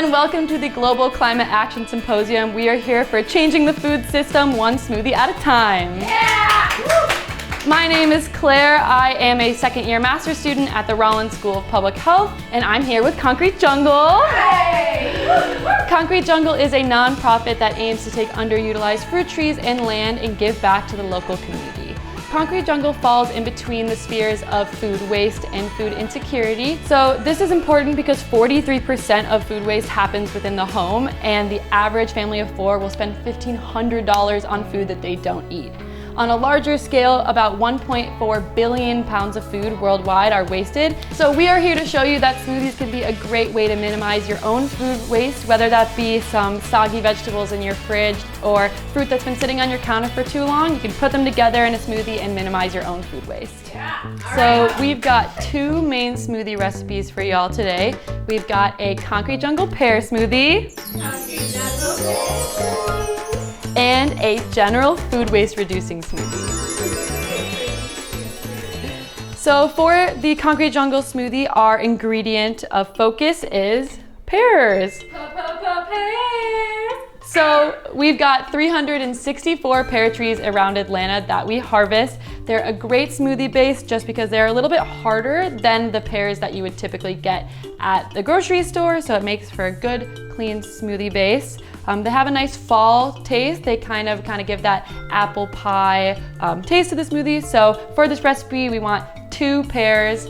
everyone, welcome to the Global Climate Action Symposium. We are here for changing the food system one smoothie at a time. Yeah! My name is Claire. I am a second-year master's student at the Rollins School of Public Health, and I'm here with Concrete Jungle. Hey! Concrete Jungle is a nonprofit that aims to take underutilized fruit trees and land and give back to the local community. Concrete Jungle falls in between the spheres of food waste and food insecurity. So this is important because 43% of food waste happens within the home, and the average family of 4 will spend $1,500 on food that they don't eat. On a larger scale, about 1.4 billion pounds of food worldwide are wasted. So we are here to show you that smoothies can be a great way to minimize your own food waste, whether that be some soggy vegetables in your fridge or fruit that's been sitting on your counter for too long. You can put them together in a smoothie and minimize your own food waste. Yeah. So we've got 2 main smoothie recipes for y'all today. We've got a Concrete Jungle pear smoothie and a general food waste reducing smoothie. So for the Concrete Jungle smoothie, our ingredient of focus is pears. So we've got 364 pear trees around Atlanta that we harvest. They're a great smoothie base just because they're a little bit harder than the pears that you would typically get at the grocery store, so it makes for a good, clean smoothie base. They have a nice fall taste. They kind of give that apple pie taste to the smoothie. So for this recipe, we want 2 pears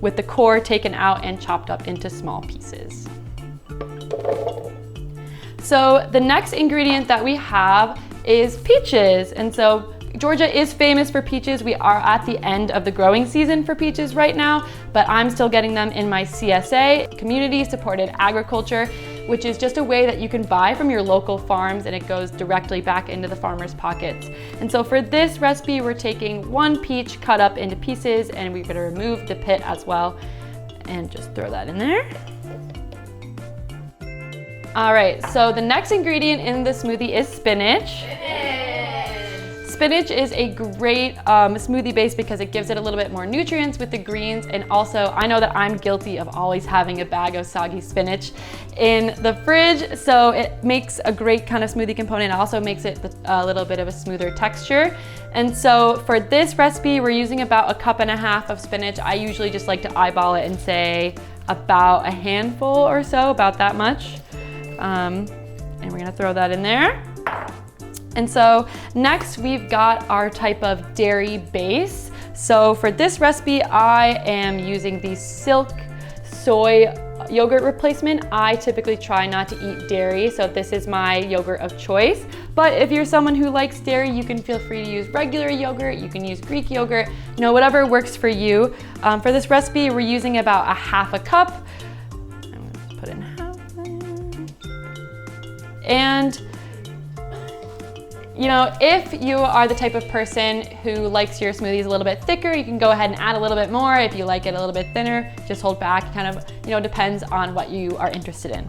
with the core taken out and chopped up into small pieces. So the next ingredient that we have is peaches. And so Georgia is famous for peaches. We are at the end of the growing season for peaches right now, but I'm still getting them in my CSA, Community Supported Agriculture, which is just a way that you can buy from your local farms and it goes directly back into the farmers' pockets. And so for this recipe, we're taking 1 peach cut up into pieces, and we're gonna remove the pit as well and just throw that in there. All right, so the next ingredient in the smoothie is spinach. Spinach is a great smoothie base because it gives it a little bit more nutrients with the greens, and also I know that I'm guilty of always having a bag of soggy spinach in the fridge, so it makes a great kind of smoothie component. It also makes it a little bit of a smoother texture. And so for this recipe, we're using about 1.5 cups of spinach. I usually just like to eyeball it and say about a handful or so, about that much. And we're gonna throw that in there. And so next we've got our type of dairy base. So for this recipe, I am using the Silk soy yogurt replacement. I typically try not to eat dairy, so this is my yogurt of choice. But if you're someone who likes dairy, you can feel free to use regular yogurt, you can use Greek yogurt, whatever works for you. For this recipe, we're using about 1/2 cup. I'm gonna put in half there. And if you are the type of person who likes your smoothies a little bit thicker, you can go ahead and add a little bit more. If you like it a little bit thinner, just hold back. Depends on what you are interested in.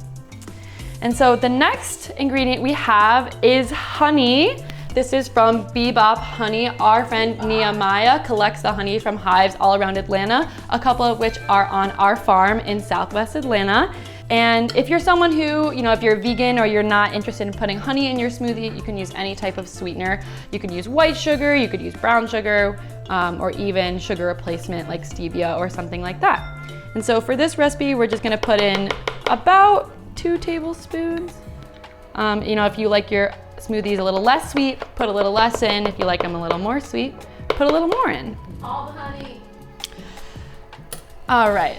And so the next ingredient we have is honey. This is from Bebop Honey. Our friend Nehemiah collects the honey from hives all around Atlanta, a couple of which are on our farm in Southwest Atlanta. And if you're someone who, if you're vegan or you're not interested in putting honey in your smoothie, you can use any type of sweetener. You could use white sugar, you could use brown sugar, or even sugar replacement like stevia or something like that. And so for this recipe, we're just gonna put in about 2 tablespoons. If you like your smoothies a little less sweet, put a little less in. If you like them a little more sweet, put a little more in. All the honey. All right,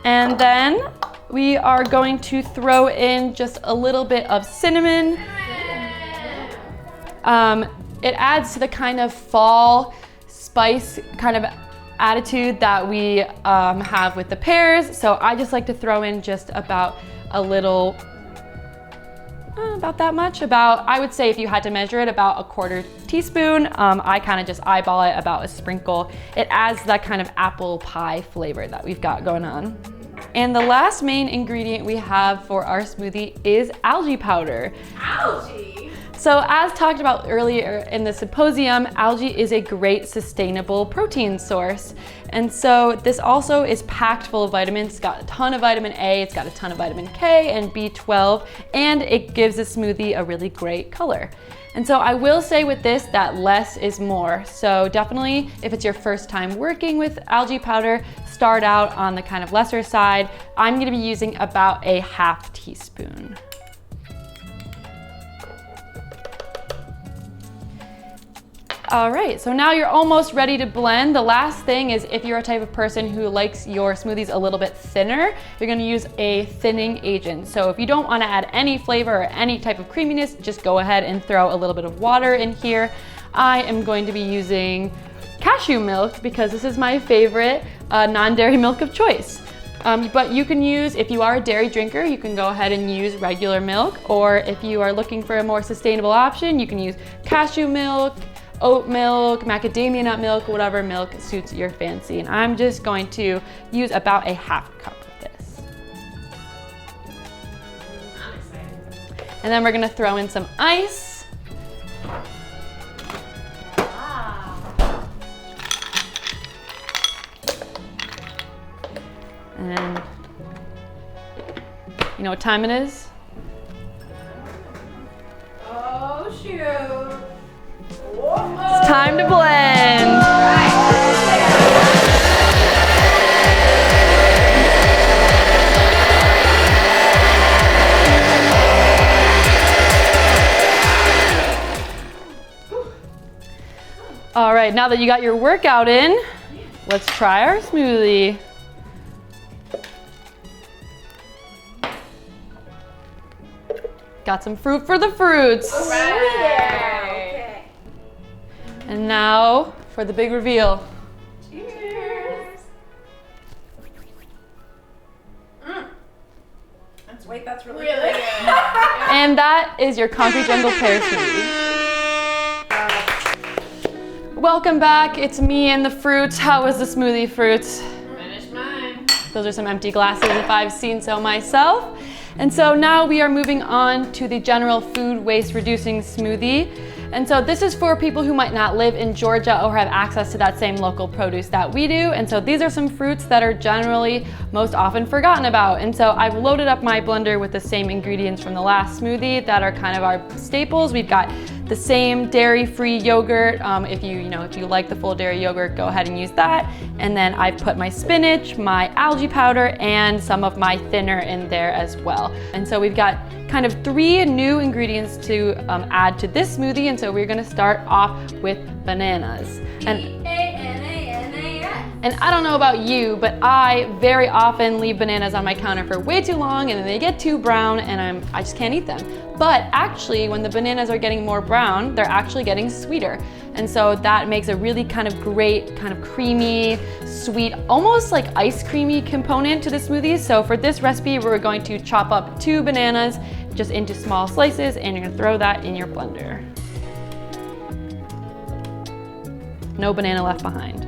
and then we are going to throw in just a little bit of cinnamon. It adds to the kind of fall spice kind of attitude that we have with the pears. So I just like to throw in just about a little, about that much. I would say if you had to measure it, about 1/4 teaspoon. I kind of just eyeball it, about a sprinkle. It adds that kind of apple pie flavor that we've got going on. And the last main ingredient we have for our smoothie is algae powder. Algae? So as talked about earlier in the symposium, algae is a great sustainable protein source. And so this also is packed full of vitamins. It's got a ton of vitamin A, it's got a ton of vitamin K and B12, and it gives the smoothie a really great color. And so I will say with this that less is more. So definitely if it's your first time working with algae powder, start out on the kind of lesser side. I'm gonna be using about a half teaspoon. All right, so now you're almost ready to blend. The last thing is if you're a type of person who likes your smoothies a little bit thinner, you're gonna use a thinning agent. So if you don't wanna add any flavor or any type of creaminess, just go ahead and throw a little bit of water in here. I am going to be using cashew milk because this is my favorite non-dairy milk of choice. But you can use, if you are a dairy drinker, you can go ahead and use regular milk, or if you are looking for a more sustainable option, you can use cashew milk, oat milk, macadamia nut milk, whatever milk suits your fancy. And I'm just going to use about a half cup of this. And then we're gonna throw in some ice. And you know what time it is? Oh, shoot. It's time to blend. All right, now that you got your workout in, let's try our smoothie. Got some fruit for the fruits. Okay. And now for the big reveal. Cheers. That's really good. And that is your Concrete Jungle Pear Smoothie. Welcome back, it's me and the fruits. How was the smoothie, fruits? Finished mine. Those are some empty glasses if I've seen so myself. And so now we are moving on to the general food waste reducing smoothie. And so this is for people who might not live in Georgia or have access to that same local produce that we do. And so these are some fruits that are generally most often forgotten about. And so I've loaded up my blender with the same ingredients from the last smoothie that are kind of our staples. We've got the same dairy-free yogurt. If you like the full dairy yogurt, go ahead and use that. And then I've put my spinach, my algae powder, and some of my thinner in there as well. And so we've got kind of 3 new ingredients to add to this smoothie. And so we're gonna start off with bananas. And I don't know about you, but I very often leave bananas on my counter for way too long and then they get too brown and I just can't eat them. But actually, when the bananas are getting more brown, they're actually getting sweeter. And so that makes a really kind of great, kind of creamy, sweet, almost like ice creamy component to the smoothie. So for this recipe, we're going to chop up 2 bananas just into small slices and you're gonna throw that in your blender. No banana left behind.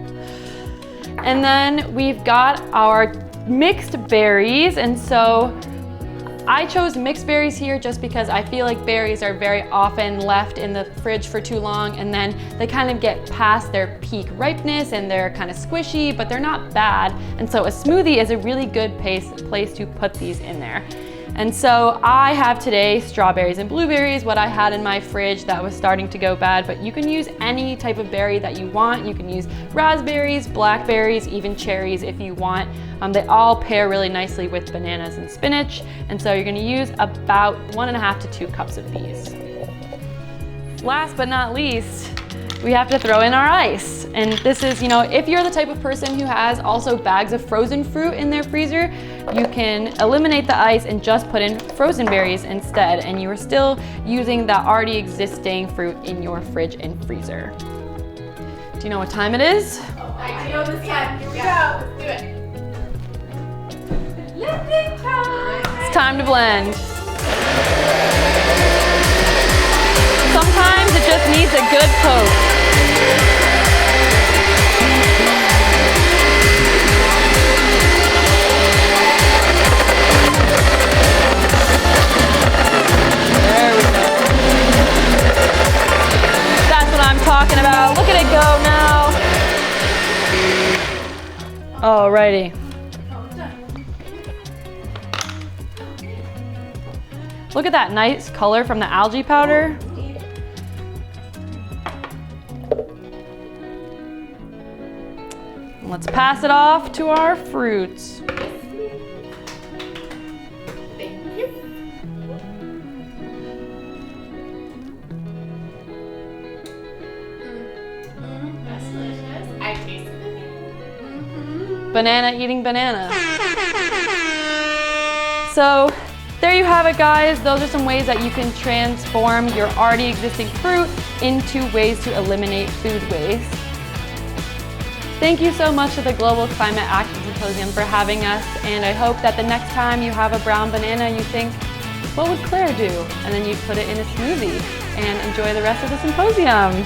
And then we've got our mixed berries, and so I chose mixed berries here just because I feel like berries are very often left in the fridge for too long and then they kind of get past their peak ripeness and they're kind of squishy, but they're not bad. And so a smoothie is a really good place to put these in there. And so I have today strawberries and blueberries, what I had in my fridge that was starting to go bad, but you can use any type of berry that you want. You can use raspberries, blackberries, even cherries if you want. They all pair really nicely with bananas and spinach. And so you're gonna use about 1.5 to 2 cups of these. Last but not least, we have to throw in our ice. And this is, if you're the type of person who has also bags of frozen fruit in their freezer, you can eliminate the ice and just put in frozen berries instead. And you are still using the already existing fruit in your fridge and freezer. Do you know what time it is? I know this time. Here we go. Let's do it. Lifting time. It's time to blend. Sometimes it just needs a good poke. There we go. Alrighty. Look at that nice color from the algae powder. Let's pass it off to our fruits. Thank you. That's delicious. I taste it. Banana eating banana. So there you have it, guys. Those are some ways that you can transform your already existing fruit into ways to eliminate food waste. Thank you so much to the Global Climate Action Symposium for having us, and I hope that the next time you have a brown banana, you think, what would Claire do? And then you put it in a smoothie and enjoy the rest of the symposium.